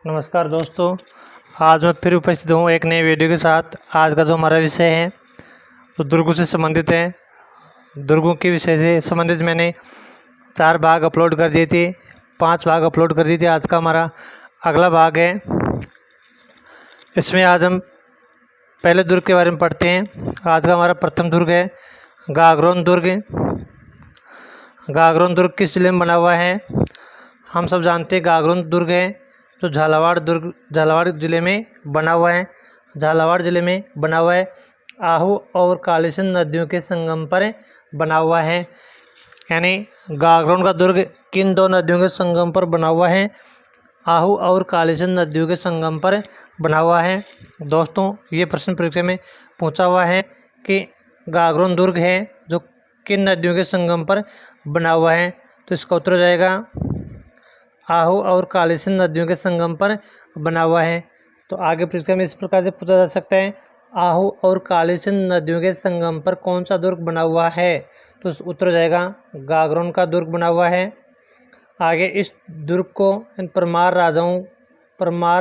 नमस्कार दोस्तों, आज मैं फिर उपस्थित हूँ एक नए वीडियो के साथ। आज का जो हमारा विषय है तो दुर्गों से संबंधित है। दुर्गों के विषय से संबंधित मैंने 4 भाग अपलोड कर दिए थे, 5 भाग अपलोड कर दिए थे। आज का हमारा अगला भाग है। इसमें आज हम पहले दुर्ग के बारे में पढ़ते हैं। आज का हमारा प्रथम दुर्ग है गागरोन दुर्ग। गागरोन दुर्ग किस जिले में बना हुआ है? हम सब जानते हैं गागरोन दुर्ग है जो झालावाड़ ज़िले में बना हुआ है। झालावाड़ ज़िले में बना हुआ है। आहू और कालीसिंध नदियों के संगम पर बना हुआ है। यानी गागरोन का दुर्ग किन दो नदियों के संगम पर बना हुआ है? आहू और कालीसिंध नदियों के संगम पर बना हुआ है। दोस्तों, ये प्रश्न परीक्षा में पूछा हुआ है कि गागरोन दुर्ग है जो किन नदियों के संगम पर बना हुआ है, तो इसका उत्तर हो जाएगा आहू और कालीसिंध नदियों के संगम पर बना हुआ है। तो आगे परीक्षा में इस प्रकार से पूछा जा सकता है, आहू और कालीसिंध नदियों के संगम पर कौन सा दुर्ग बना हुआ है? तो उत्तर हो जाएगा गागरोन का दुर्ग बना हुआ है। आगे इस दुर्ग को परमार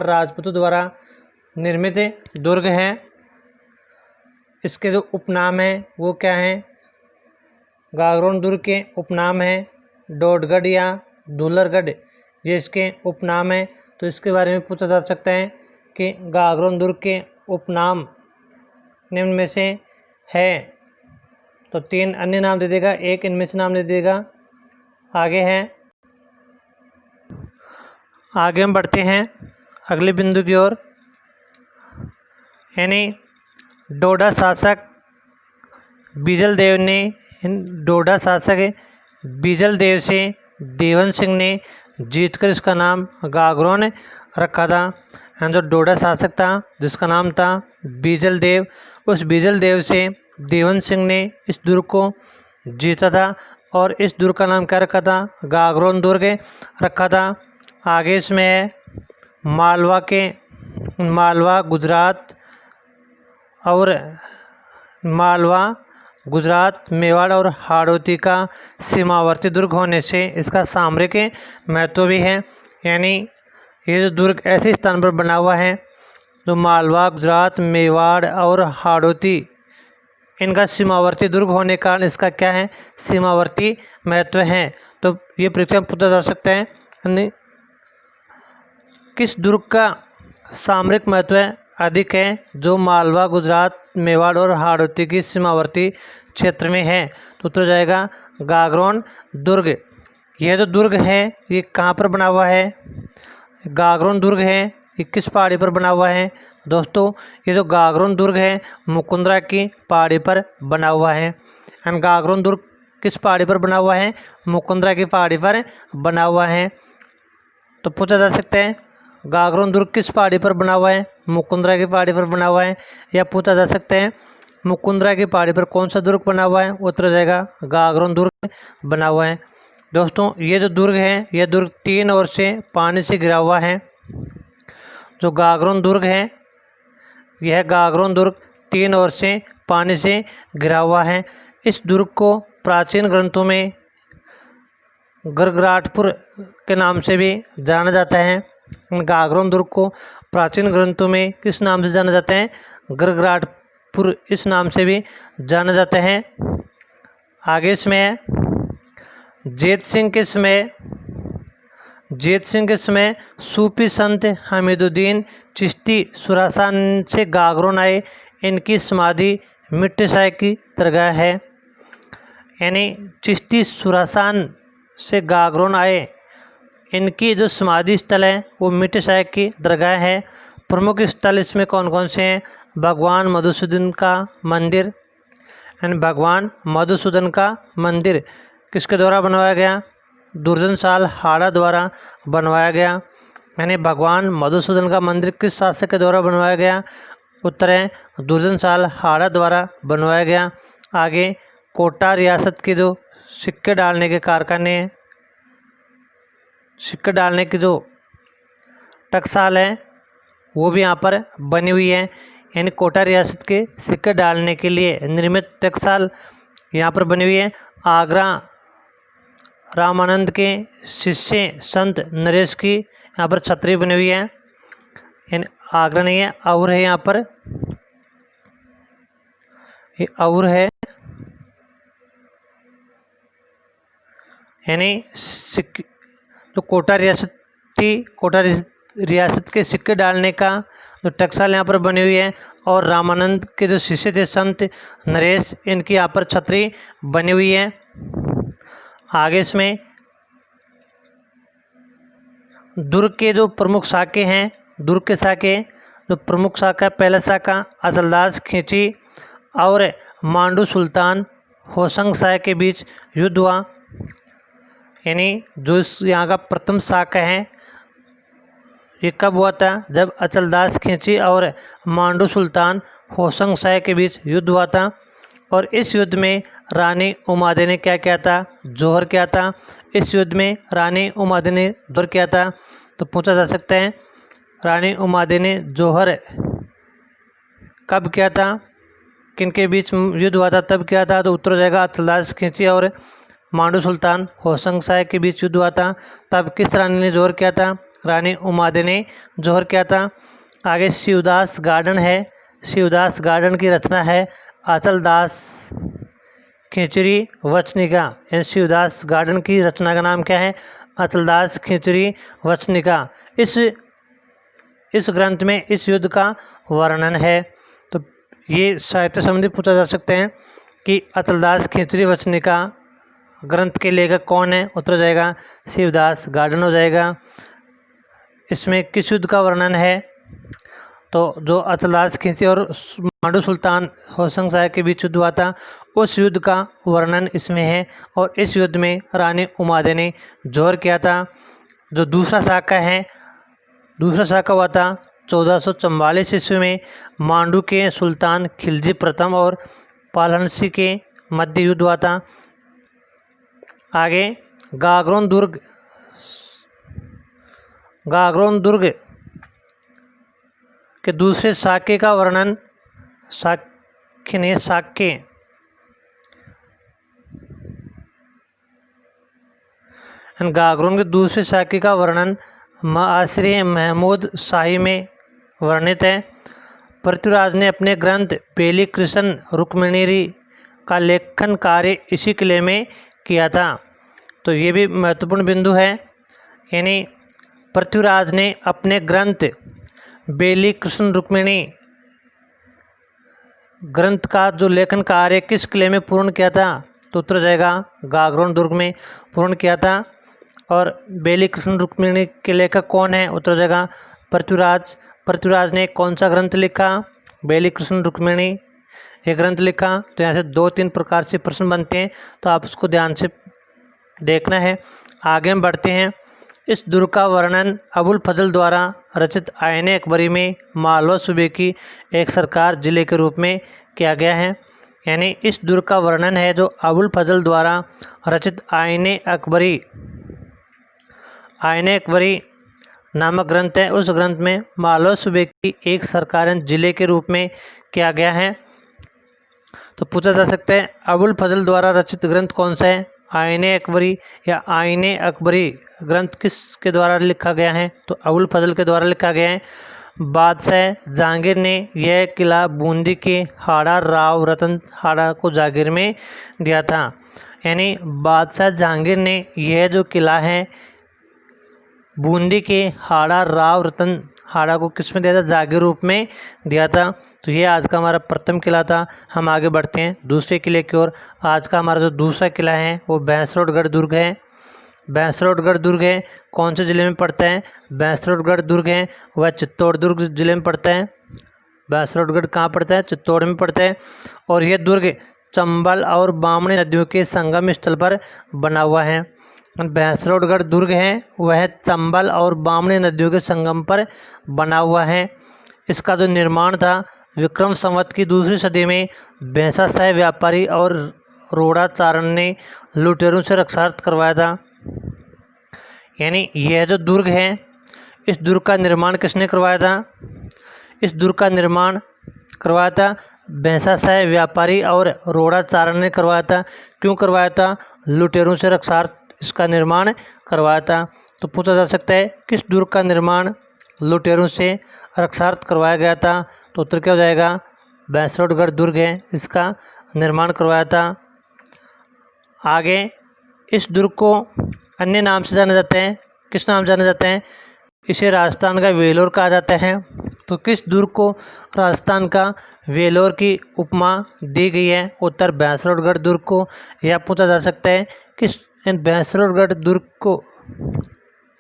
राजपूतों द्वारा निर्मित दुर्ग है। इसके जो उपनाम है वो क्या है? गागरोन दुर्ग के उपनाम है डोडगढ़ या दुलरगढ़, ये इसके उपनाम है। तो इसके बारे में पूछा जा सकता है कि गागरोन दुर्ग के उपनाम निम्न में से है, तो 3 अन्य नाम दे देगा, एक इनमें से नाम दे देगा। आगे हम बढ़ते हैं अगले बिंदु की ओर। यानी डोडा शासक बीजल देव से देवन सिंह ने जीतकर इसका नाम गागरोन रखा था। जो डोडा शासक था जिसका नाम था बीजल देव, उस बीजल देव से देवन सिंह ने इस दुर्ग को जीता था और इस दुर्ग का नाम क्या रखा था? गागरोन दुर्ग रखा था। आगे इसमें है मालवा गुजरात मेवाड़ और हाड़ौती का सीमावर्ती दुर्ग होने से इसका सामरिक महत्व भी है। यानी ये जो दुर्ग ऐसे स्थान पर बना हुआ है जो मालवा, गुजरात, मेवाड़ और हाड़ौती, इनका सीमावर्ती दुर्ग होने के कारण इसका क्या है? सीमावर्ती महत्व है। तो ये परीक्षा में पूछा जा सकता है किस दुर्ग का सामरिक महत्व अधिक है जो मालवा, गुजरात, मेवाड़ और हाड़ौती की सीमावर्ती क्षेत्र में है? तो उत्तर जाएगा गागरोन दुर्ग। यह जो दुर्ग है ये कहाँ पर बना हुआ है? गागरोन दुर्ग है ये किस पहाड़ी पर बना हुआ है? दोस्तों, ये जो गागरोन दुर्ग है मुकुंदरा की पहाड़ी पर बना हुआ है। एंड गागरोन दुर्ग किस पहाड़ी पर बना हुआ है? मुकुंदरा की पहाड़ी पर बना हुआ है। तो पूछा जा सकता है गागरोन दुर्ग किस पहाड़ी पर बना हुआ है? मुकुंदरा की पहाड़ी पर बना हुआ है। या पूछा जा सकता है मुकुंदरा की पहाड़ी पर कौन सा दुर्ग बना हुआ है? उत्तर जाएगा गागरोन दुर्ग बना हुआ है। दोस्तों, ये जो दुर्ग है यह दुर्ग 3 ओर से पानी से घिरा हुआ है। जो गागरोन दुर्ग है यह गागरोन दुर्ग 3 ओर से पानी से घिरा हुआ है। इस दुर्ग को प्राचीन ग्रंथों में गरगराटपुर के नाम से भी जाना जाता है। गागरोन दुर्ग को प्राचीन ग्रंथों में किस नाम से जाना जाता है? गरगराटपुर इस नाम से भी जाना जाता है। आगे इसमें है जेत सिंह के समय सूफी संत हमीदुद्दीन चिश्ती खुरासान से गागरोन आए। इनकी समाधि मिट्टी शाह की दरगाह है। यानी चिश्ती खुरासान से गागरोन आए, इनकी जो समाधि स्थल है वो मिट्टी शाह की दरगाह है। प्रमुख स्थल इसमें कौन कौन से हैं? भगवान मधुसूदन का मंदिर। यानी भगवान मधुसूदन का मंदिर किसके द्वारा बनवाया गया? दुर्जनशाल हाड़ा द्वारा बनवाया गया। यानी भगवान मधुसूदन का मंदिर किस शासक के द्वारा बनवाया गया? उत्तर है दुर्जनशाल हाड़ा द्वारा बनवाया गया। आगे कोटा रियासत के जो सिक्के डालने के कारखाने, सिक्के डालने की जो टकसाल है वो भी यहाँ पर बनी हुई है। यानी कोटा रियासत के सिक्के डालने के लिए निर्मित टकसाल यहाँ पर बनी हुई है। आगरा रामानंद के शिष्य संत नरेश की यहाँ पर छतरी बनी हुई है। यानी आगरा नहीं है, और है यहाँ पर, ये और है, यानी तो कोटा रियासत थी, कोटा रियासत के सिक्के डालने का जो टकसाल यहाँ पर बनी हुई है, और रामानंद के जो शिष्य थे संत नरेश, इनकी यहाँ पर छतरी बनी हुई है। आगे इसमें दुर्ग के जो प्रमुख शाखे हैं, दुर्ग के शाखे जो प्रमुख शाखा, पहला शाखा अचलदास खींची और मांडू सुल्तान होशंग शाह के बीच युद्ध हुआ। यानी जो इस यहाँ का प्रथम शाखा है, ये कब हुआ था? जब अचलदास खींची और मांडू सुल्तान होशंग शाह के बीच युद्ध हुआ था। और इस युद्ध में रानी उमादे ने क्या किया था? जौहर किया था। इस युद्ध में रानी उमादे ने जौहर किया था। तो पूछा जा सकता है रानी उमादे ने जौहर कब किया था, किनके बीच युद्ध हुआ था, तब किया था? तो उत्तर हो जाएगा अचलदास खींची और मांडू सुल्तान होशंग शाह के बीच युद्ध हुआ था। तब किस रानी ने जौहर किया था? रानी उमादे ने जौहर किया था। आगे शिवदास गार्डन है, शिवदास गार्डन की रचना है अचलदास खींचरी वचनिका। यानी शिवदास गार्डन की रचना का नाम क्या है? अचलदास खींचरी वचनिका। इस ग्रंथ में इस युद्ध का वर्णन है। तो ये साहित्य संबंधी पूछा जा सकते हैं कि अचलदास खींचरी वचनिका ग्रंथ के लेखक कौन है? उत्तर हो जाएगा शिवदास गार्डन हो जाएगा। इसमें किस युद्ध का वर्णन है? तो जो अचलदास खींची और मांडू सुल्तान होशंग शाह के बीच युद्ध हुआ था, उस युद्ध का वर्णन इसमें है। और इस युद्ध में रानी उमादे ने जौहर किया था। जो दूसरा शाखा है, दूसरा शाखा हुआ था 1444 ईस्वी में, मांडू के सुल्तान खिलजी प्रथम और पालहंसी के मध्य युद्ध हुआ था। आगे गागरोन दुर्ग, गागरोन दुर्ग के दूसरे शाखे का वर्णन, शाखे गागरोन के दूसरे शाखे का वर्णन मासरे महमूद शाही में वर्णित है। पृथ्वीराज ने अपने ग्रंथ बेली कृष्ण रुक्मिणी का लेखन कार्य इसी किले में किया था। तो ये भी महत्वपूर्ण बिंदु है। यानी पृथ्वीराज ने अपने ग्रंथ बेली कृष्ण रुक्मिणी ग्रंथ का जो लेखन कार्य किस किले में पूर्ण किया था? तो उत्तर जाएगा गागरोन दुर्ग में पूर्ण किया था। और बेली कृष्ण रुक्मिणी के लेखक कौन है? उत्तर जाएगा पृथ्वीराज। पृथ्वीराज ने कौन सा ग्रंथ लिखा? बेली कृष्ण रुक्मिणी ये ग्रंथ लिखा। तो यहाँ से 2-3 प्रकार से प्रश्न बनते हैं, तो आप उसको ध्यान से देखना है। आगे हम बढ़ते हैं। इस दुर्ग का वर्णन अबुल फजल द्वारा रचित आईने अकबरी में मालवा सूबे की एक सरकार जिले के रूप में किया गया है। यानी इस दुर्ग का वर्णन है जो अबुल फजल द्वारा रचित आईने अकबरी नामक ग्रंथ है। उस ग्रंथ में मालवा सूबे की एक सरकार जिले के रूप में किया गया है। तो पूछा जा सकता है अबुल फजल द्वारा रचित ग्रंथ कौन सा है? आईने अकबरी या आईने अकबरी ग्रंथ किसके द्वारा लिखा गया है? तो अबुल फजल के द्वारा लिखा गया है। बादशाह जहांगीर ने यह किला बूंदी के हाड़ा राव रतन हाड़ा को जागीर में दिया था। यानी बादशाह जहांगीर ने यह जो किला है बूंदी के हाड़ा राव रतन हाड़ा को किस में दिया था? जागीर रूप में दिया था। तो ये आज का हमारा प्रथम किला था। हम आगे बढ़ते हैं दूसरे किले की ओर। आज का हमारा जो दूसरा किला है वो भैंसरोडगढ़ दुर्ग है। भैंसरोडगढ़ दुर्ग है, कौन से ज़िले में पड़ता है? भैंसरोडगढ़ दुर्ग है वह चित्तौड़ दुर्ग ज़िले में पड़ता है। भैंसरोडगढ़ कहाँ पड़ता है? चित्तौड़ में पड़ता है। और यह दुर्ग चंबल और बामणी नदियों के संगम स्थल पर बना हुआ है। भैंसरोडगढ़ दुर्ग है वह चंबल और बामणी नदियों के संगम पर बना हुआ है। इसका जो निर्माण था विक्रम संवत की दूसरी सदी में भैंसा शाह व्यापारी और रोड़ाचारण ने लुटेरों से रक्षार्थ करवाया था। यानी यह जो दुर्ग है इस दुर्ग का निर्माण किसने करवाया था? इस दुर्ग का निर्माण करवाया था भैंसा शाह व्यापारी और रोड़ाचारण ने करवाया था। क्यों करवाया था? लुटेरों से रक्षार्थ इसका निर्माण करवाया था। तो पूछा जा सकता है किस दुर्ग का निर्माण लुटेरों से रक्षार्थ करवाया गया था। तो उत्तर क्या हो जाएगा, भैंसरोडगढ़ दुर्ग है, इसका निर्माण करवाया था। आगे इस दुर्ग को अन्य नाम से जाना जाते हैं, किस नाम से जाने जाते हैं, इसे राजस्थान का वेलोर कहा जाता है। तो किस दुर्ग को राजस्थान का वेलोर की उपमा दी गई है, उत्तर भैंसरोडगढ़ दुर्ग को। यह पूछा जा सकता है किस भैंसरोडगढ़ दुर्ग को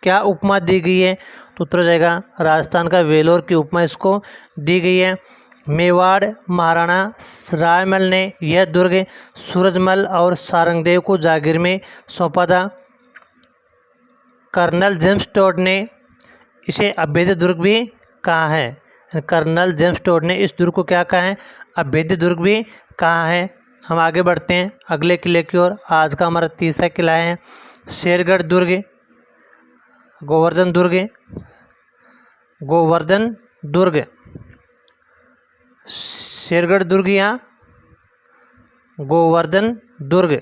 क्या उपमा दी गई है, तो उत्तर हो जाएगा राजस्थान का वेलोर की उपमा इसको दी गई है। मेवाड़ महाराणा रायमल ने यह दुर्ग सूरजमल और सारंगदेव को जागीर में सौंपा था। कर्नल जेम्स टोड ने इसे अभेद्य दुर्ग भी कहा है। कर्नल जेम्स टोड ने इस दुर्ग को क्या कहा है, अभेद्य दुर्ग भी कहा है। हम आगे बढ़ते हैं अगले किले की ओर। आज का हमारा तीसरा किला है शेरगढ़ दुर्ग, गोवर्धन दुर्ग, गोवर्धन दुर्ग, शेरगढ़ दुर्ग या गोवर्धन दुर्ग,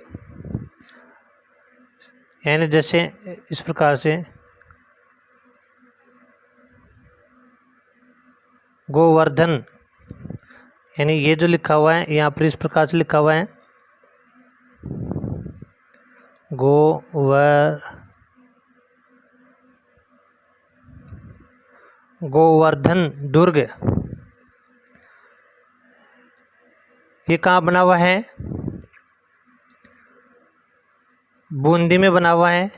यानी जैसे इस प्रकार से गोवर्धन, यानी ये जो लिखा हुआ है यहाँ पर इस प्रकार से लिखा हुआ है गोवर्धन दुर्ग। ये कहाँ बना हुआ है, बूंदी में बना हुआ है।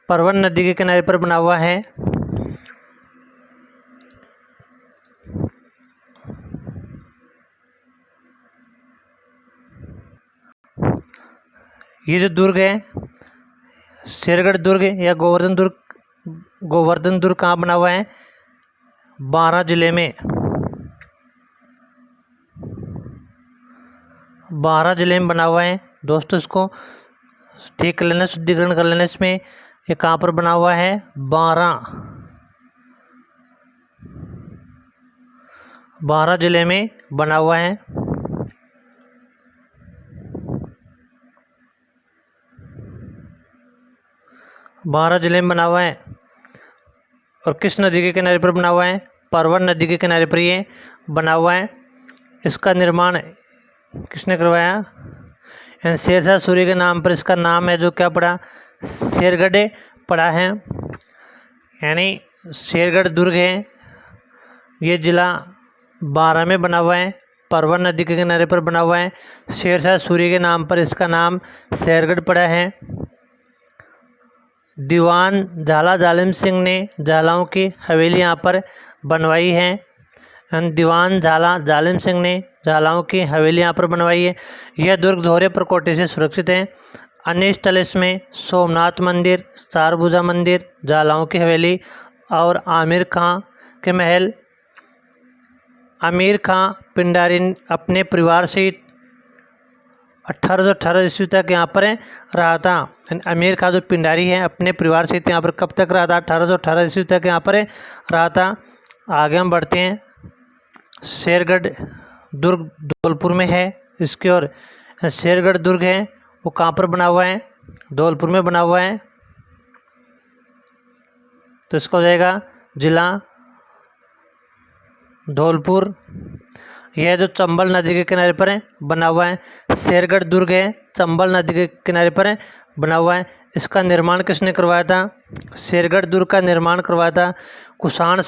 परवन नदी के किनारे पर बना हुआ है। ये जो दुर्ग है शेरगढ़ दुर्ग या गोवर्धन दुर्ग कहाँ बना हुआ है, बारां जिले में, बारां जिले में बना हुआ है। दोस्तों इसको ठीक कर लेना, शुद्धिकरण कर लेना इसमें। ये कहाँ पर बना हुआ है, बारां जिले में बना हुआ है। बारां जिले में बना हुआ है। और किस नदी के किनारे पर बना हुआ है, परवन नदी के किनारे पर ये बना हुआ है। इसका निर्माण किसने करवाया, शेरशाह सूरी के नाम पर इसका नाम है जो क्या पड़ा, शेरगढ़ पड़ा है। यानी शेरगढ़ दुर्ग है, ये जिला बारां में बना हुआ है, परवन नदी के किनारे पर बना हुआ है। शेरशाह सूरी के नाम पर इसका नाम शेरगढ़ पड़ा है। दीवान झाला जालिम सिंह ने झालाओं की हवेली यहाँ पर बनवाई है। दीवान झाला जालिम सिंह ने झालाओं की हवेली यहाँ पर बनवाई है। यह दुर्ग दोहरे प्रकोटे से सुरक्षित है। अन्य स्थल इसमें सोमनाथ मंदिर, चारभुजा मंदिर, झालाओं की हवेली और आमिर खां के महल। आमिर खां पिंडारी अपने परिवार सहित 1818 ईस्वी तक यहाँ पर रहा था। आमिर खां जो पिंडारी है अपने परिवार सहित यहाँ पर कब तक रहा था, 1818 ईस्वी तक यहाँ पर रहा था। आगे हम बढ़ते हैं। शेरगढ़ दुर्ग धौलपुर में है इसकी, और शेरगढ़ दुर्ग है वो कहाँ पर बना हुआ है, धौलपुर में बना हुआ है। तो इसका हो जाएगा जिला धौलपुर। यह जो चंबल नदी के किनारे पर है बना हुआ है। शेरगढ़ दुर्ग है चंबल नदी के किनारे पर बना हुआ है। इसका निर्माण किसने करवाया था, शेरगढ़ दुर्ग का निर्माण करवाया था कुषाण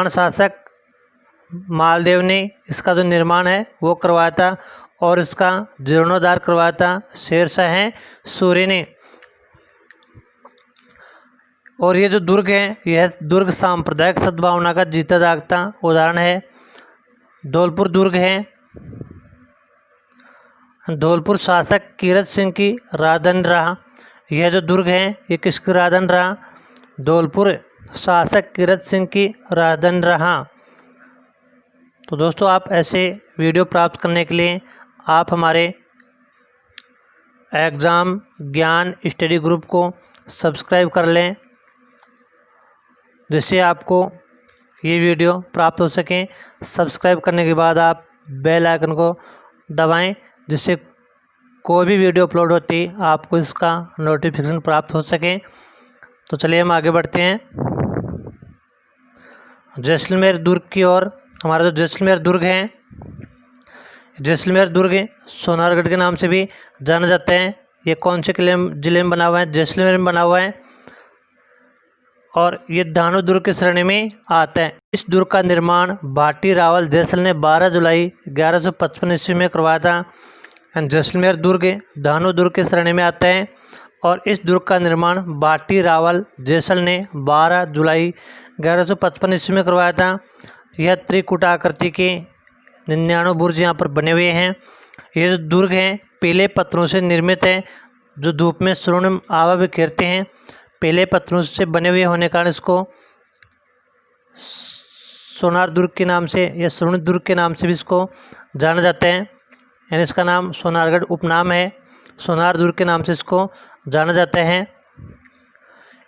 शासक मालदेव ने इसका जो निर्माण है वो करवाया था, और इसका जीर्णोद्धार करवाया था शेरशाह सूरी ने। और ये जो दुर्ग है यह दुर्ग सांप्रदायिक सद्भावना का जीता जागता उदाहरण है। धौलपुर दुर्ग है, धौलपुर शासक कीरत सिंह की राजधानी रहा। यह जो दुर्ग है ये किसकी राजधानी रहा, धौलपुर शासक कीरत सिंह की राजधानी रहा। तो दोस्तों आप ऐसे वीडियो प्राप्त करने के लिए आप हमारे एग्ज़ाम ज्ञान स्टडी ग्रुप को सब्सक्राइब कर लें, जिससे आपको ये वीडियो प्राप्त हो सकें। सब्सक्राइब करने के बाद आप बेल आइकन को दबाएं, जिससे कोई भी वीडियो अपलोड होती आपको इसका नोटिफिकेशन प्राप्त हो सके। तो चलिए हम आगे बढ़ते हैं। जैसलमेर दुर्ग की ओर। हमारा जो जैसलमेर दुर्ग है, जैसलमेर दुर्ग सोनारगढ़ के नाम से भी जाना जाता है। ये कौन से जिले में बना हुआ है? जैसलमेर में बना हुआ है और ये धानु दुर्ग की श्रेणी में आता है। इस दुर्ग का निर्माण भाटी रावल जैसल ने 12 जुलाई 1155 ईस्वी में करवाया था। जैसलमेर दुर्ग धानु दुर्ग की श्रेणी में आता है और इस दुर्ग का निर्माण भाटी रावल जैसल ने 12 जुलाई 1155 ईस्वी में करवाया था। यह त्रिकुटा आकृति के 99 बुर्ज यहाँ पर बने हुए हैं। ये जो दुर्ग हैं पीले पत्थरों से निर्मित है, जो धूप में स्वर्णिम आभा बिखेरते हैं। पीले पत्थरों से बने हुए होने के कारण इसको सोनार दुर्ग के नाम से या स्वर्णिम दुर्ग के नाम से भी इसको जाना जाता है। यानी इसका नाम सोनारगढ़ उपनाम है, सोनार दुर्ग के नाम से इसको जाना जाता है।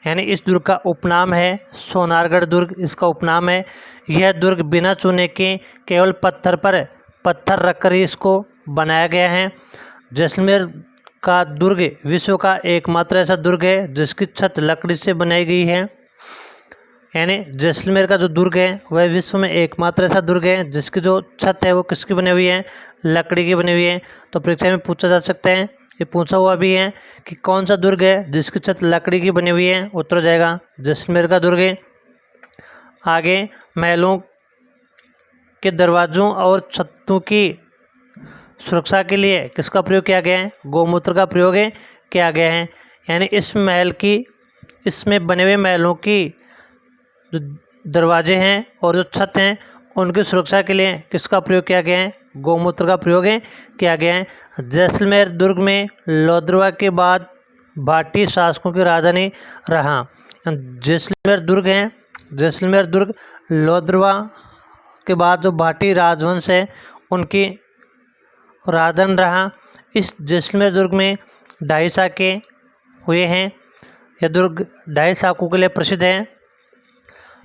यानी इस दुर्ग का उपनाम है सोनारगढ़ दुर्ग, इसका उपनाम है। यह दुर्ग बिना चूने के केवल पत्थर रखकर ही इसको बनाया गया है। जैसलमेर का दुर्ग विश्व का एकमात्र ऐसा दुर्ग है जिसकी छत लकड़ी से बनाई गई है। यानी जैसलमेर का जो दुर्ग है वह विश्व में एकमात्र ऐसा दुर्ग है जिसकी जो छत है वो किसकी बनी हुई है? लकड़ी की बनी हुई है। तो परीक्षा में पूछा जा सकता है, ये पूछा हुआ भी है कि कौन सा दुर्ग है जिसकी छत लकड़ी की बनी हुई है। उत्तर हो जाएगा जैसलमेर का दुर्ग। आगे महलों के दरवाज़ों और छतों की सुरक्षा के लिए किसका प्रयोग किया गया है? गौमूत्र का प्रयोग किया गया है। यानी इसमें बने हुए महलों की जो दरवाजे हैं और जो छत हैं उनकी सुरक्षा के लिए किसका प्रयोग किया गया है? गौमूत्र का प्रयोग किया गया है। जैसलमेर दुर्ग में लोद्रवा के बाद भाटी शासकों की राजधानी रहा। जैसलमेर दुर्ग है, जैसलमेर दुर्ग लोद्रवा के बाद जो भाटी राजवंश है उनकी राजधानी रहा। इस जैसलमेर दुर्ग में 2.5 साके हुए हैं। यह दुर्ग 2.5 साकों के लिए प्रसिद्ध है।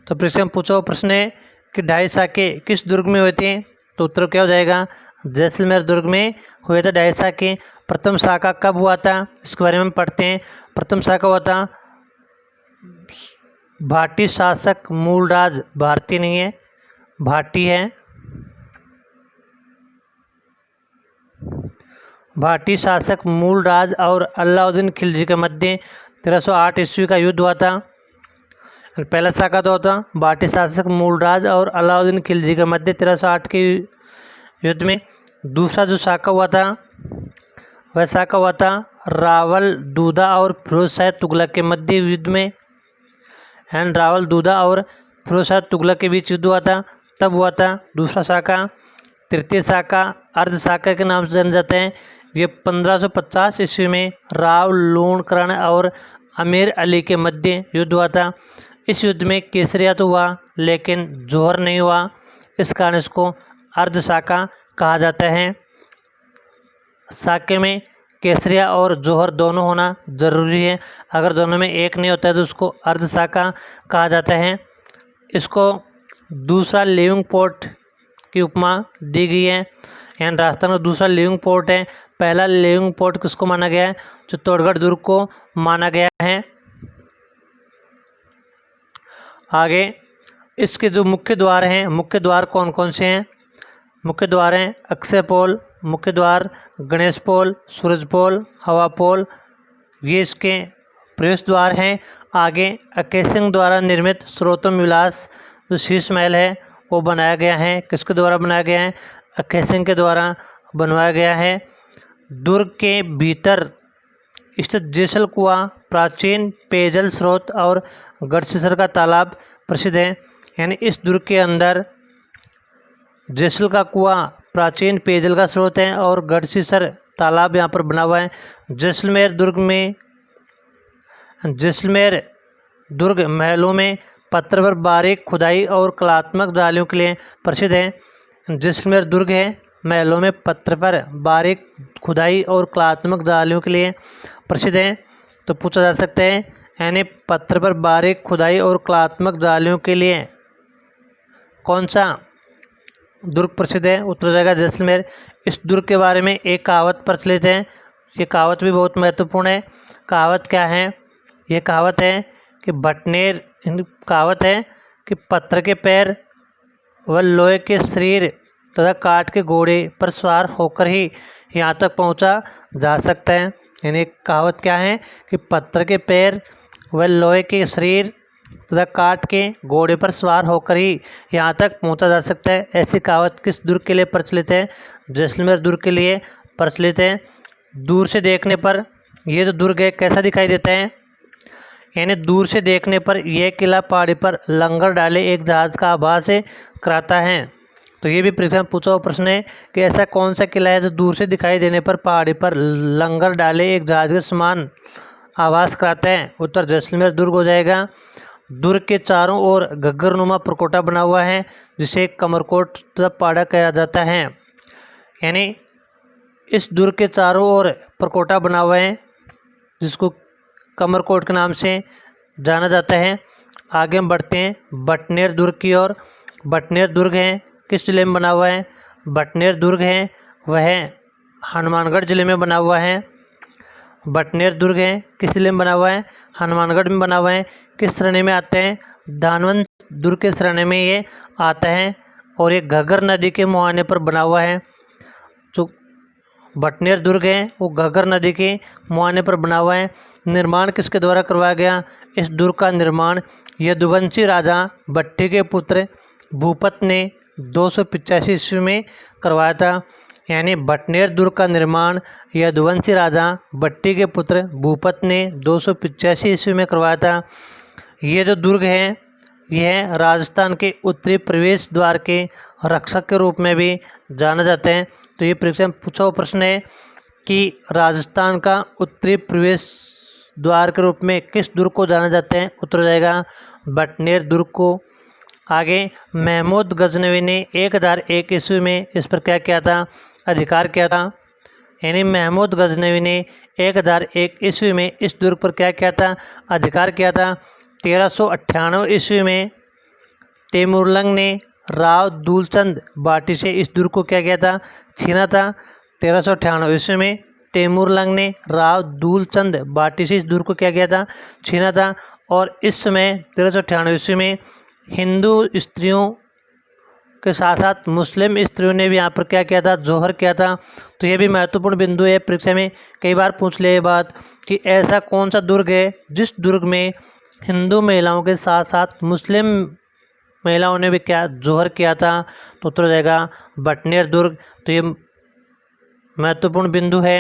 तो परीक्षा में पूछा हुआ प्रश्न है कि 2.5 साके किस दुर्ग में हुए थे? तो उत्तर क्या हो जाएगा? जैसलमेर दुर्ग में हुए थे 2.5 साके। प्रथम साका कब हुआ था इसके बारे में हम पढ़ते हैं। प्रथम साका हुआ था भाटी शासक मूलराज, भारतीय नहीं है, भाटी है। भाटी शासक मूलराज और अलाउद्दीन खिलजी के मध्य 1308 ईस्वी का युद्ध हुआ था। पहला साका तो होता भाटी शासक मूलराज और अलाउद्दीन खिलजी के मध्य 1308 के युद्ध में। दूसरा जो साका हुआ था वह साका हुआ था रावल दूधा और फिरोज शाह तुगलक के मध्य युद्ध में। एंड रावल दूधा और फिरोज शाह तुगलक के बीच युद्ध हुआ था, तब हुआ था दूसरा साका। तृतीय साका अर्ध साका के नाम से जाने जाते हैं। ये 1550 ईस्वी में राव लूणकरण और अमीर अली के मध्य युद्ध हुआ था। इस युद्ध में केसरिया तो हुआ लेकिन जौहर नहीं हुआ, इस कारण इसको अर्ध साका कहा जाता है। साके में केसरिया और जौहर दोनों होना जरूरी है। अगर दोनों में एक नहीं होता है तो उसको अर्ध साका कहा जाता है। इसको दूसरा लिविंग पोर्ट की उपमा दी गई है। यानी राजस्थान का दूसरा लिविंग पोर्ट है। पहला लिविंग पोर्ट किसको माना गया है? चित्तौड़गढ़ दुर्ग को माना गया है। आगे इसके जो मुख्य द्वार हैं, मुख्य द्वार कौन कौन से हैं? मुख्य द्वार हैं अक्षय पोल, मुख्य द्वार गणेश पोल, सूरज पोल, हवा पोल, ये इसके प्रवेश द्वार हैं। आगे अकेय सिंह द्वारा निर्मित सर्वोत्तम विलास जो शीश महल है वो बनाया गया है। किसके द्वारा बनाया गया है? अकेय सिंह के द्वारा बनवाया गया है। दुर्ग के भीतर स्थित जेसल कुआं प्राचीन पेयजल स्रोत और गढ़सीसर का तालाब प्रसिद्ध है। यानी इस दुर्ग के अंदर जेसल का कुआं प्राचीन पेयजल का स्रोत है और गढ़सीसर तालाब यहाँ पर बना हुआ है। जैसलमेर दुर्ग महलों में पत्थर पर बारीक खुदाई और कलात्मक जालियों के लिए प्रसिद्ध है। जैसलमेर दुर्ग है महलों में पत्थर पर बारीक खुदाई और कलात्मक जालियों के लिए प्रसिद्ध है। तो पूछा जा सकता है यानी पत्थर पर बारीक खुदाई और कलात्मक जालियों के लिए कौन सा दुर्ग प्रसिद्ध है? उत्तर हो जाएगा जैसलमेर। इस दुर्ग के बारे में एक कहावत प्रचलित है ये कहावत भी बहुत महत्वपूर्ण है। कहावत क्या है? ये कहावत है कि कहावत है कि पत्थर के पैर व लोहे के शरीर तथा काठ के घोड़े पर सवार होकर ही यहाँ तक पहुँचा जा सकता है। यानी कहावत क्या है कि पत्थर के पैर व लोहे के शरीर तथा काठ के घोड़े पर सवार होकर ही यहाँ तक पहुँचा जा सकता है। ऐसी कहावत किस दुर्ग के लिए प्रचलित है? जैसलमेर दुर्ग के लिए प्रचलित है। दूर से देखने पर ये जो दुर्ग है कैसा दिखाई देता है? यानी दूर से देखने पर यह किला पहाड़ी पर लंगर डाले एक जहाज़ का आभास कराता है। तो ये भी परीक्षा में पूछा हुआ प्रश्न है कि ऐसा कौन सा किला है जो दूर से दिखाई देने पर पहाड़ी पर लंगर डाले एक जहाज़ के समान आभास कराता है? उत्तर जैसलमेर दुर्ग हो जाएगा। दुर्ग के चारों ओर घग्गरनुमा प्रकोटा बना हुआ है जिसे कमरकोट तथा पाड़ा कहा जाता है। यानी इस दुर्ग के चारों ओर प्रकोटा बना हुआ है जिसको कमरकोट के नाम से जाना जाता है। आगे हम बढ़ते हैं बटनेर दुर्ग की ओर। बटनेर दुर्ग है किस जिले में बना हुआ है? बटनेर दुर्ग है वह हनुमानगढ़ जिले में बना हुआ है। बटनेर दुर्ग है किस जिले में बना हुआ है? हनुमानगढ़ में बना हुआ है। किस श्रेणी में आता है? धानवंत दुर्ग के श्रेणी में ये आता है और ये घग्गर नदी के मुहाने पर बना हुआ है। जो बटनेर दुर्ग है वो घग्गर नदी के मुहाने पर बना हुआ है। निर्माण किसके द्वारा करवाया गया? इस दुर्ग का निर्माण यदुवंशी राजा भट्टी के पुत्र भूपत ने 285 ईस्वी में करवाया था। यानी बटनेर दुर्ग का निर्माण यदुवंशी राजा भट्टी के पुत्र भूपत ने 285 ईस्वी में करवाया था। ये जो दुर्ग है यह राजस्थान के उत्तरी प्रवेश द्वार के रक्षक के रूप में भी जाना जाता है। तो ये परीक्षा में पूछा हुआ प्रश्न है कि राजस्थान का उत्तरी प्रवेश द्वार के रूप में किस दुर्ग को जाना जाता है? उत्तर हो जाएगा बटनेर दुर्ग को। आगे महमूद गजनवी ने 1001 ईस्वी में इस पर क्या किया था? अधिकार किया था। यानी महमूद गजनवी ने 1001 ईस्वी में इस दुर्ग पर क्या किया था? अधिकार किया था। 1398 ईस्वी में तैमूरलंग ने राव दूलचंद बाटी से इस दुर्ग को क्या किया था? छीना था। 1398 ईस्वी में तैमूरलंग ने राव दूलचंद बाटी से इस दुर्ग को क्या किया था? छीना था। और इस समय 1398 ईस्वी में हिंदू स्त्रियों के साथ साथ मुस्लिम स्त्रियों ने भी यहाँ पर क्या किया था? जोहर किया था। तो यह भी महत्वपूर्ण बिंदु है। परीक्षा में कई बार पूछ ले ये बात कि ऐसा कौन सा दुर्ग है जिस दुर्ग में हिंदू महिलाओं के साथ साथ मुस्लिम महिलाओं ने भी क्या जोहर किया था? तो उत्तर हो जाएगा बटनेर दुर्ग। तो ये महत्वपूर्ण बिंदु है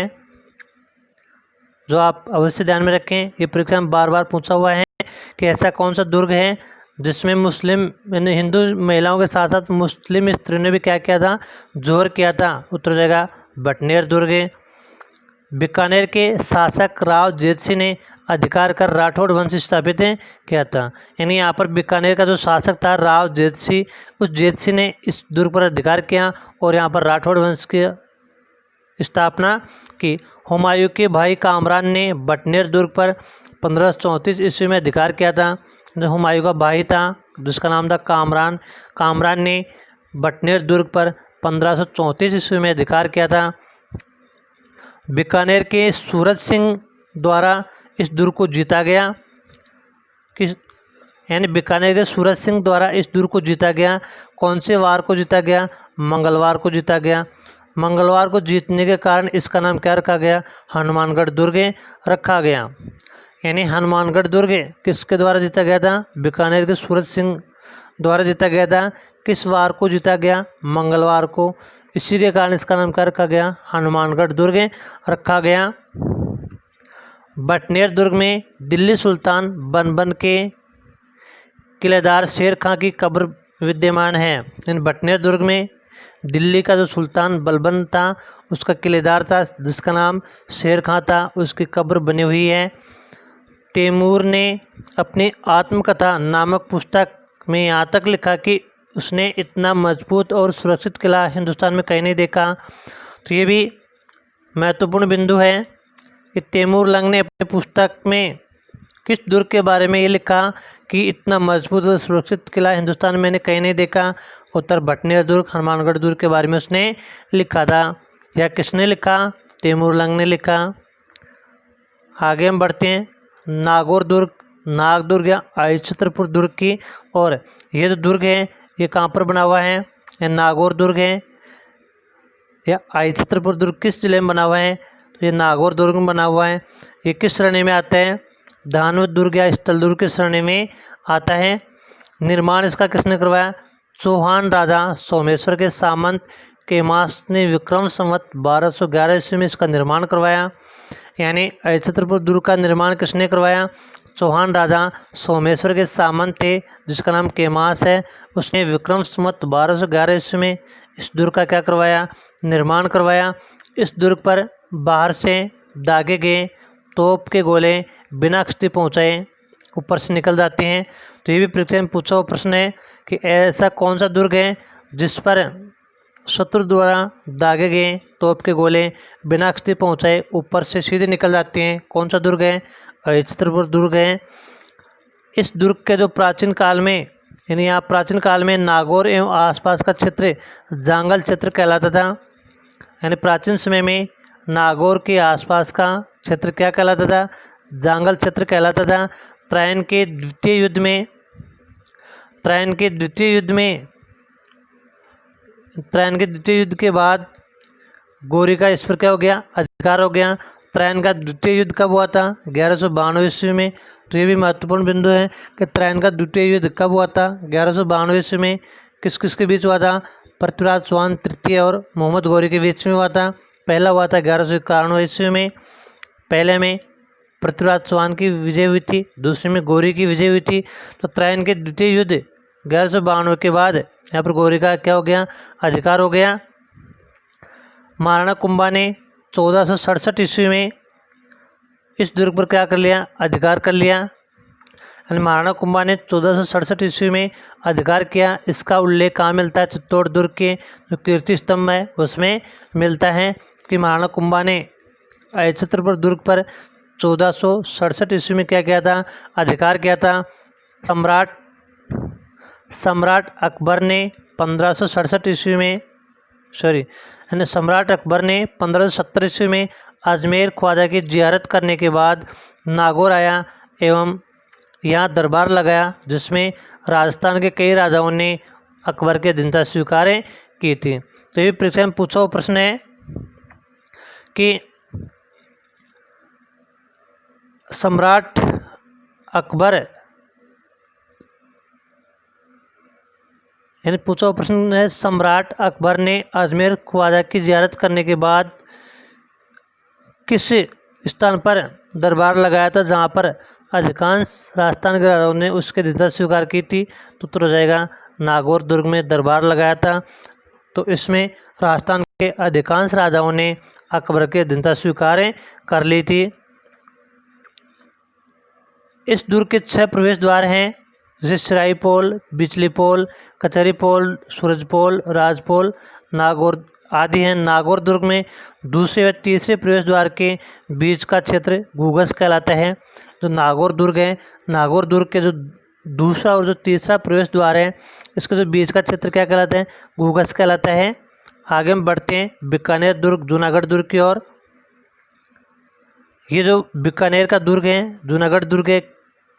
जो आप अवश्य ध्यान में रखें। ये परीक्षा में बार बार पूछा हुआ है कि ऐसा कौन सा दुर्ग है जिसमें मुस्लिम यानी हिंदू महिलाओं के साथ साथ मुस्लिम स्त्रियों ने भी क्या किया था? जोहर किया था। उत्तर हो जाएगा बटनेर दुर्ग। बीकानेर के शासक राव जेतसिंह ने अधिकार कर राठौड़ वंश स्थापित किया था। यानी यहाँ पर बीकानेर का जो शासक था राव जेतसिंह, उस जेतसिंह ने इस दुर्ग पर अधिकार किया और यहाँ पर राठौड़ वंश की स्थापना की। हुमायूं के भाई कामरान ने बटनेर दुर्ग पर 1534 ईस्वी में अधिकार किया था। जो हुमायूं का भाई था जिसका नाम था कामरान, कामरान ने बटनेर दुर्ग पर 1534 ईस्वी में अधिकार किया था। बीकानेर के सूरज सिंह द्वारा इस दुर्ग को जीता गया। यानी बीकानेर के सूरज सिंह द्वारा इस दुर्ग को जीता गया। कौन से वार को जीता गया? मंगलवार को जीता गया। मंगलवार को जीतने के कारण इसका नाम क्या रखा गया? हनुमानगढ़ दुर्ग रखा गया। यानी हनुमानगढ़ दुर्ग किसके द्वारा जीता गया था? बीकानेर के सूरज सिंह द्वारा जीता गया था। किस वार को जीता गया? मंगलवार को। इसी के कारण इसका नाम क्या रखा गया? हनुमानगढ़ दुर्ग रखा गया। बटनेर दुर्ग में दिल्ली सुल्तान बनबन के किलेदार शेर खां की कब्र विद्यमान है। इन बटनेर दुर्ग में दिल्ली का जो सुल्तान बलबन था उसका किलेदार था जिसका नाम शेर खां था, उसकी कब्र बनी हुई है। तैमूर ने अपनी आत्मकथा नामक पुस्तक में यहाँ तक लिखा कि उसने इतना मजबूत और सुरक्षित किला हिंदुस्तान में कहीं नहीं देखा। तो ये भी महत्वपूर्ण बिंदु है कि तैमूरलंग ने अपनी पुस्तक में किस दुर्ग के बारे में ये लिखा कि इतना मजबूत और सुरक्षित किला हिंदुस्तान में मैंने कहीं नहीं देखा। उत्तर बटनेर दुर्ग हनुमानगढ़ दुर्ग के बारे में उसने लिखा था। या किसने लिखा? तेमुरलंग ने लिखा। आगे हम बढ़ते हैं नागौर दुर्ग, नागदुर्ग या अहिच्छत्रपुर दुर्ग की। और ये जो दुर्ग है ये कहाँ पर बना हुआ है? ये नागौर दुर्ग है या अहिच्छत्रपुर दुर्ग किस जिले में बना हुआ है? तो ये नागौर दुर्ग में बना हुआ है। ये किस श्रेणी में आता है? धानवद दुर्ग या स्थल दुर्ग की श्रेणी में आता है। निर्माण इसका किसने करवाया? चौहान राजा सोमेश्वर के सामंत केमास ने विक्रम संवत 1211 ईस्वी में इसका निर्माण करवाया। यानी अहिच्छत्रपुर दुर्ग का निर्माण किसने करवाया? चौहान राजा सोमेश्वर के सामंत थे जिसका नाम केमास है, उसने विक्रम संवत 1211 ईस्वी में इस दुर्ग का क्या करवाया? निर्माण करवाया। इस दुर्ग पर बाहर से दागे गए तोप के गोले बिना क्षति पहुँचाए ऊपर से निकल जाते हैं। तो ये भी परीक्षा में पूछा हुआ प्रश्न है कि ऐसा कौन सा दुर्ग है जिस पर शत्रु द्वारा दागे गए तोप के गोले बिना क्षति पहुँचाए ऊपर से सीधे निकल जाते हैं? कौन सा दुर्ग है? अहिच्छत्रपुर दुर्ग है। इस दुर्ग के जो प्राचीन काल में यानी यहाँ प्राचीन काल में नागौर एवं आसपास का क्षेत्र जांगल क्षेत्र कहलाता था। यानी प्राचीन समय में नागौर के आसपास का क्षेत्र क्या कहलाता था? जांगल क्षेत्र कहलाता था। त्रायन के द्वितीय युद्ध के बाद गौरी का इस पर क्या हो गया? अधिकार हो गया। त्रायन का द्वितीय युद्ध कब हुआ था? 1192 ईस्वी में। तो ये भी महत्वपूर्ण बिंदु है कि त्रायन का द्वितीय युद्ध कब हुआ था? 1192 ईस्वी में। किस किस के बीच हुआ था? पृथ्वीराज चौहान तृतीय और मोहम्मद गौरी के बीच में हुआ था। पहला हुआ था 1191 ईस्वी में। पहले में पृथ्वीराज चौहान की विजय हुई थी, दूसरे में गौरी की विजय हुई थी। तो त्रायन के द्वितीय युद्ध 1192 के बाद यहाँ पर गौरी का क्या हो गया? अधिकार हो गया। महाराणा कुंभा ने 1467 ईस्वी में इस दुर्ग पर क्या कर लिया? अधिकार कर लिया। यानी महाराणा कुंभा ने 1467 ईस्वी में अधिकार किया। इसका उल्लेख कहाँ मिलता है? चित्तौड़ दुर्ग के जो कीर्ति स्तंभ है उसमें मिलता है कि महाराणा कुंभा ने अहिच्छत्रपुर दुर्ग पर 1467 ईस्वी में क्या किया था? अधिकार किया था। सम्राट अकबर ने 1567 ईस्वी में सम्राट अकबर ने 1570 ईस्वी में अजमेर ख्वाजा की जियारत करने के बाद नागौर आया एवं यहाँ दरबार लगाया, जिसमें राजस्थान के कई राजाओं ने अकबर के अधीनता स्वीकार की थी। तो ये परीक्षा में पूछा हुआ प्रश्न है कि सम्राट अकबर यानी पूछा हुआ प्रश्न है सम्राट अकबर ने अजमेर ख्वाजा की जियारत करने के बाद किस स्थान पर दरबार लगाया था जहाँ पर अधिकांश राजस्थान के राजाओं ने उसके अधीनता स्वीकार की थी? तो उत्तर हो जाएगा नागौर दुर्ग में दरबार लगाया था। तो इसमें राजस्थान के अधिकांश राजाओं ने अकबर के अधीनता स्वीकार कर ली थी। इस दुर्ग के 6 प्रवेश द्वार हैं, जैसे सिराई पोल, बिचली पोल, कचहरी पोल, सूरज पोल, राज पोल, नागौर आदि हैं। नागौर दुर्ग में दूसरे व तीसरे प्रवेश द्वार के बीच का क्षेत्र घूघस कहलाता है। जो नागौर दुर्ग है, नागौर दुर्ग के जो दूसरा और जो तीसरा प्रवेश द्वार है इसके जो बीच का क्षेत्र क्या कहलाता है? घूघस कहलाता है। आगे हम बढ़ते हैं बीकानेर दुर्ग जूनागढ़ दुर्ग की ओर। ये जो बीकानेर का दुर्ग है, जूनागढ़ दुर्ग है,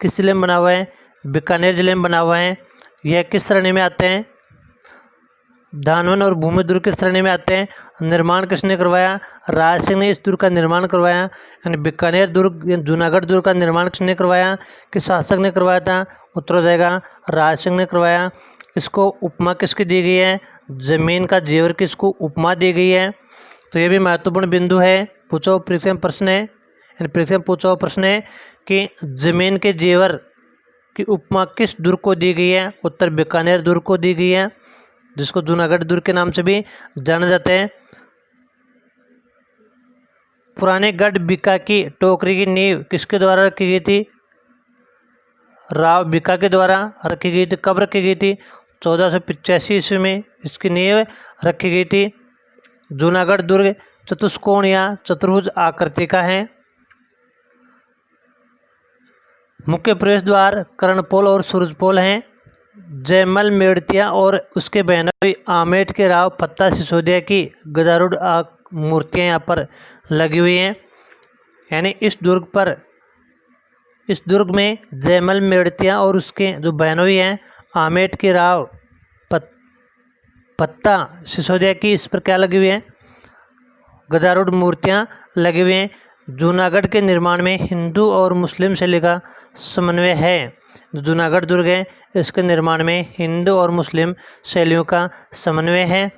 किस जिले में बना हुआ है? बीकानेर जिले में बना हुआ है। यह किस श्रेणी में आते हैं? धानवन और भूमि दुर्ग की श्रेणी में आते हैं। निर्माण किसने करवाया? राज सिंह ने इस दुर्ग का निर्माण करवाया। यानी बीकानेर दुर्ग जूनागढ़ दुर्ग का निर्माण किसने करवाया? किस शासक ने करवाया था? उत्तर हो जाएगा राज सिंह ने करवाया। इसको उपमा किसकी दी गई है? जमीन का जेवर किसको उपमा दी गई है? तो ये भी महत्वपूर्ण बिंदु है, पूछा हुआ परीक्षा में प्रश्न है। यानी परीक्षा में पूछा हुआ प्रश्न है कि जमीन के जेवर की उपमा किस दुर्ग को दी गई है? उत्तर बीकानेर दुर्ग को दी गई है, जिसको जूनागढ़ दुर्ग के नाम से भी जाना जाता है। पुराने गढ़ बीका की टोकरी की नींव किसके द्वारा रखी गई थी? राव बीका के द्वारा रखी गई थी। कब रखी गई थी? 1485 ईस्वी में इसकी नींव रखी गई थी। जूनागढ़ दुर्ग चतुष्कोण या चतुर्भुज आकृति का है। मुख्य प्रवेश द्वार कर्णपोल और सूरजपोल हैं। जयमल मेड़तिया और उसके बहनोई आमेट के राव फत्ता सिसोदिया की गजारूढ़ मूर्तियाँ यहाँ पर लगी हुई हैं। यानी इस दुर्ग में जयमल मेड़तिया और उसके जो बहनोई हैं आमेट के राव फत्ता सिसोदिया की इस पर क्या लगी हुई है, गजारूढ़ मूर्तियाँ लगी हुई हैं। जूनागढ़ के निर्माण में हिंदू और मुस्लिम शैली का समन्वय है। जो जूनागढ़ दुर्ग है इसके निर्माण में हिंदू और मुस्लिम शैलियों का समन्वय है।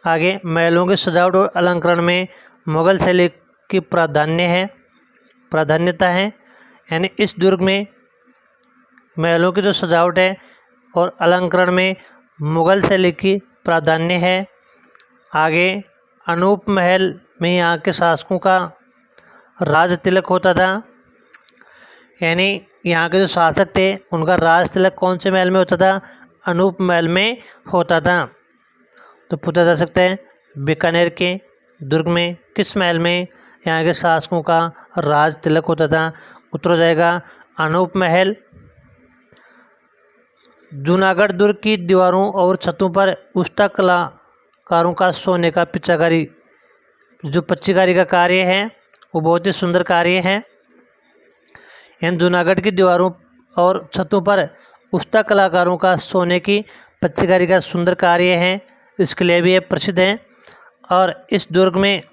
आगे महलों की सजावट और अलंकरण में मुगल शैली की प्राधान्यता है। यानी इस दुर्ग में महलों की जो सजावट है और अलंकरण में मुगल शैली की प्राधान्य है। आगे अनूप महल में यहाँ के शासकों का राज तिलक होता था। यानी यहाँ के जो शासक थे उनका राज तिलक कौन से महल में होता था, अनूप महल में होता था। तो पूछा जा सकता है बीकानेर के दुर्ग में किस महल में यहाँ के शासकों का राज तिलक होता था। उत्तर हो जाएगा अनूप महल। जूनागढ़ दुर्ग की दीवारों और छतों पर उष्टा कलाकारों का सोने का पच्चीकारी का कार्य है वो बहुत ही सुंदर कार्य है। इन जूनागढ़ की दीवारों और छतों पर उष्टा कलाकारों का सोने की पच्चीकारी का सुंदर कार्य है, इसके लिए भी ये प्रसिद्ध है। और इस दुर्ग में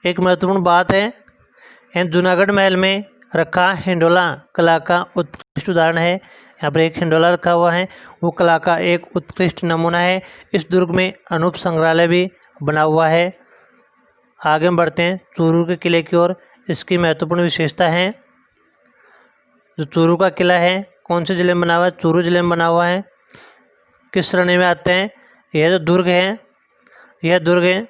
एक महत्वपूर्ण बात है, इन जूनागढ़ महल में रखा हिंडोला कला का उत्कृष्ट उदाहरण है। यहाँ पर एक हिंडोला रखा हुआ है, वो कला का एक उत्कृष्ट नमूना है। इस दुर्ग में अनूप संग्रहालय भी बना हुआ है। आगे बढ़ते हैं चूरू के किले की ओर। इसकी महत्वपूर्ण विशेषता है, जो चूरू का किला है कौन से जिले में बना हुआ है, चूरू जिले में बना हुआ है। किस श्रेणी में आते हैं, यह जो दुर्ग है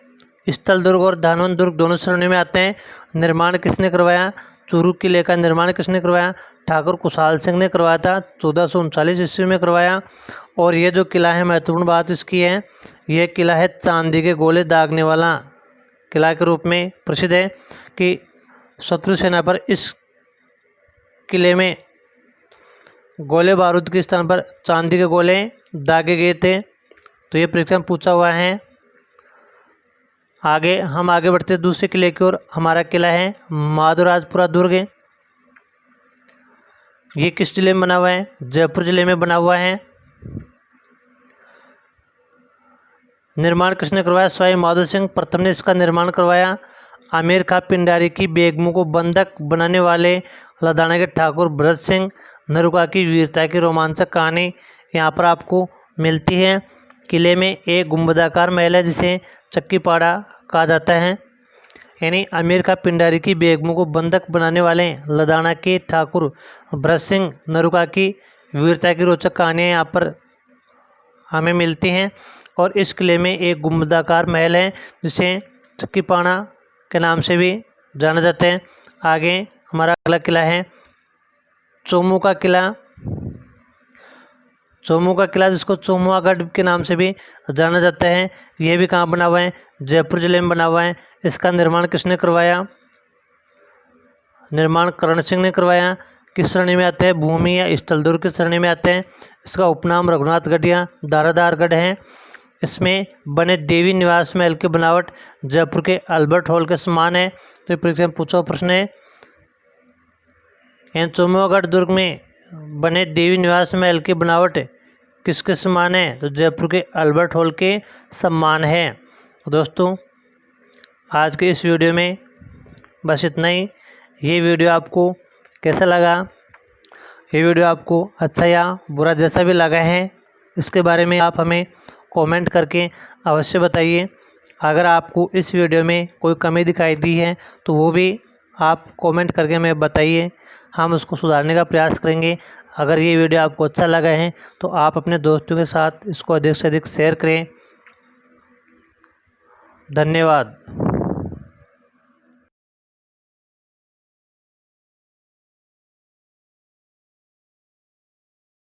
स्थल दुर्ग और धानवन दुर्ग दोनों श्रेणी में आते हैं। निर्माण किसने करवाया, चूरू किले का निर्माण किसने करवाया, ठाकुर कुशाल सिंह ने करवाया था, 1439 ईस्वी में करवाया। और ये जो किला है महत्वपूर्ण बात इसकी है, यह किला है चांदी के गोले दागने वाला किला के रूप में प्रसिद्ध है कि शत्रु सेना पर इस किले में गोले बारूद के स्थान पर चांदी के गोले दागे गए थे। तो ये परीक्षा में पूछा हुआ है। हम आगे बढ़ते हैं दूसरे किले की ओर। हमारा किला है माधोराजपुरा दुर्ग। ये किस जिले में बना हुआ है, जयपुर जिले में बना हुआ है। निर्माण किसने करवाया, स्वयं माधो सिंह प्रथम ने इसका निर्माण करवाया। आमिर खां पिंडारी की बेगमों को बंधक बनाने वाले लदाना के ठाकुर भरत सिंह नरुका की वीरता की रोमांचक कहानी यहाँ पर आपको मिलती है। किले में एक गुंबदाकार महल है जिसे चक्कीपाड़ा कहा जाता है। यानी आमिर खां पिंडारी की बेगमों को बंधक बनाने वाले लदाना के ठाकुर भरत सिंह नरुका की वीरता की रोचक कहानियाँ यहाँ पर हमें मिलती हैं। और इस किले में एक गुंबदाकार महल है जिसे चक्कीपाड़ा के नाम से भी जाना जाता है। आगे हमारा अगला किला है चोमू का किला जिसको चोमुआगढ़ के नाम से भी जाना जाता है। यह भी कहाँ बना हुआ है, जयपुर जिले में बना हुआ है। इसका निर्माण किसने करवाया, निर्माण करण सिंह ने करवाया। किस श्रेणी में आते हैं, भूमि या स्थल दुर्ग की श्रेणी में आते हैं। इसका उपनाम रघुनाथगढ़ या दारादारगढ़ है। इसमें बने देवी निवास महल की बनावट जयपुर के अल्बर्ट हॉल के समान है। तो ये परीक्षा में पूछा प्रश्न है, चोमुआगढ़ दुर्ग में बने देवी निवास महल की बनावट किसके समान है, तो जयपुर के अल्बर्ट हॉल के समान है। दोस्तों आज के इस वीडियो में बस इतना ही। ये वीडियो आपको कैसा लगा, ये वीडियो आपको अच्छा या बुरा जैसा भी लगा है इसके बारे में आप हमें कमेंट करके अवश्य बताइए। अगर आपको इस वीडियो में कोई कमी दिखाई दी है तो वो भी आप कमेंट करके हमें बताइए, हम उसको सुधारने का प्रयास करेंगे। अगर ये वीडियो आपको अच्छा लगा है तो आप अपने दोस्तों के साथ इसको अधिक से अधिक शेयर करें। धन्यवाद।